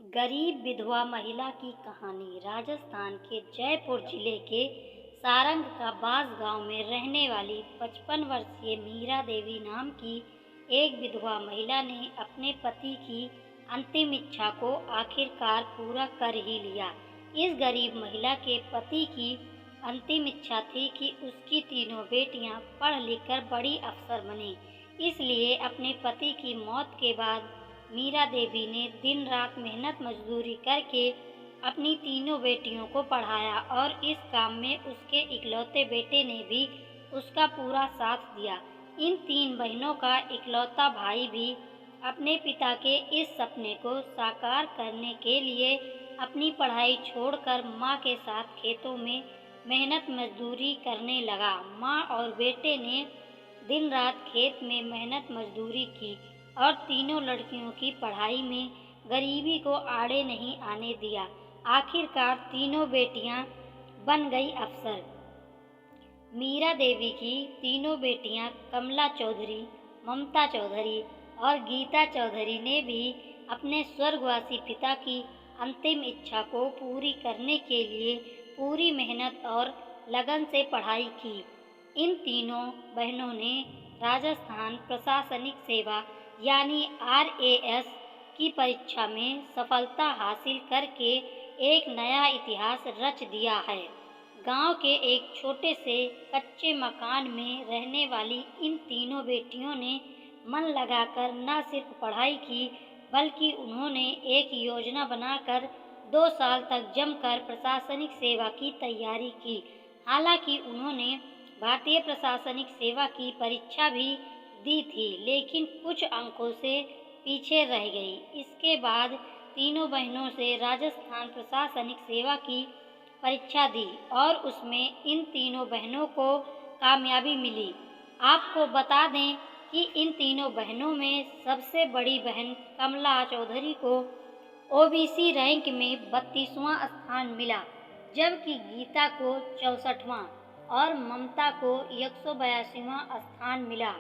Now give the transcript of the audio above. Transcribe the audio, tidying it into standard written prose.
गरीब विधवा महिला की कहानी। राजस्थान के जयपुर जिले के सारंग का बास गांव में रहने वाली 55 वर्षीय मीरा देवी नाम की एक विधवा महिला ने अपने पति की अंतिम इच्छा को आखिरकार पूरा कर ही लिया। इस गरीब महिला के पति की अंतिम इच्छा थी कि उसकी तीनों बेटियां पढ़ लिख कर बड़ी अफसर बने। इसलिए अपने पति की मौत के बाद मीरा देवी ने दिन रात मेहनत मजदूरी करके अपनी तीनों बेटियों को पढ़ाया और इस काम में उसके इकलौते बेटे ने भी उसका पूरा साथ दिया। इन तीन बहनों का इकलौता भाई भी अपने पिता के इस सपने को साकार करने के लिए अपनी पढ़ाई छोड़कर माँ के साथ खेतों में मेहनत मजदूरी करने लगा। माँ और बेटे ने दिन रात खेत में मेहनत मजदूरी की और तीनों लड़कियों की पढ़ाई में गरीबी को आड़े नहीं आने दिया। आखिरकार तीनों बेटियां बन गई अफसर। मीरा देवी की तीनों बेटियां कमला चौधरी, ममता चौधरी और गीता चौधरी ने भी अपने स्वर्गवासी पिता की अंतिम इच्छा को पूरी करने के लिए पूरी मेहनत और लगन से पढ़ाई की। इन तीनों बहनों ने राजस्थान प्रशासनिक सेवा यानी RAS की परीक्षा में सफलता हासिल करके एक नया इतिहास रच दिया है। गांव के एक छोटे से कच्चे मकान में रहने वाली इन तीनों बेटियों ने मन लगाकर न सिर्फ पढ़ाई की बल्कि उन्होंने एक योजना बनाकर 2 साल तक जमकर प्रशासनिक सेवा की तैयारी की। हालांकि उन्होंने भारतीय प्रशासनिक सेवा की परीक्षा भी दी थी, लेकिन कुछ अंकों से पीछे रह गई। इसके बाद तीनों बहनों से राजस्थान प्रशासनिक सेवा की परीक्षा दी और उसमें इन तीनों बहनों को कामयाबी मिली। आपको बता दें कि इन तीनों बहनों में सबसे बड़ी बहन कमला चौधरी को OBC रैंक में 32वां स्थान मिला, जबकि गीता को 64वां और ममता को 182वां स्थान मिला।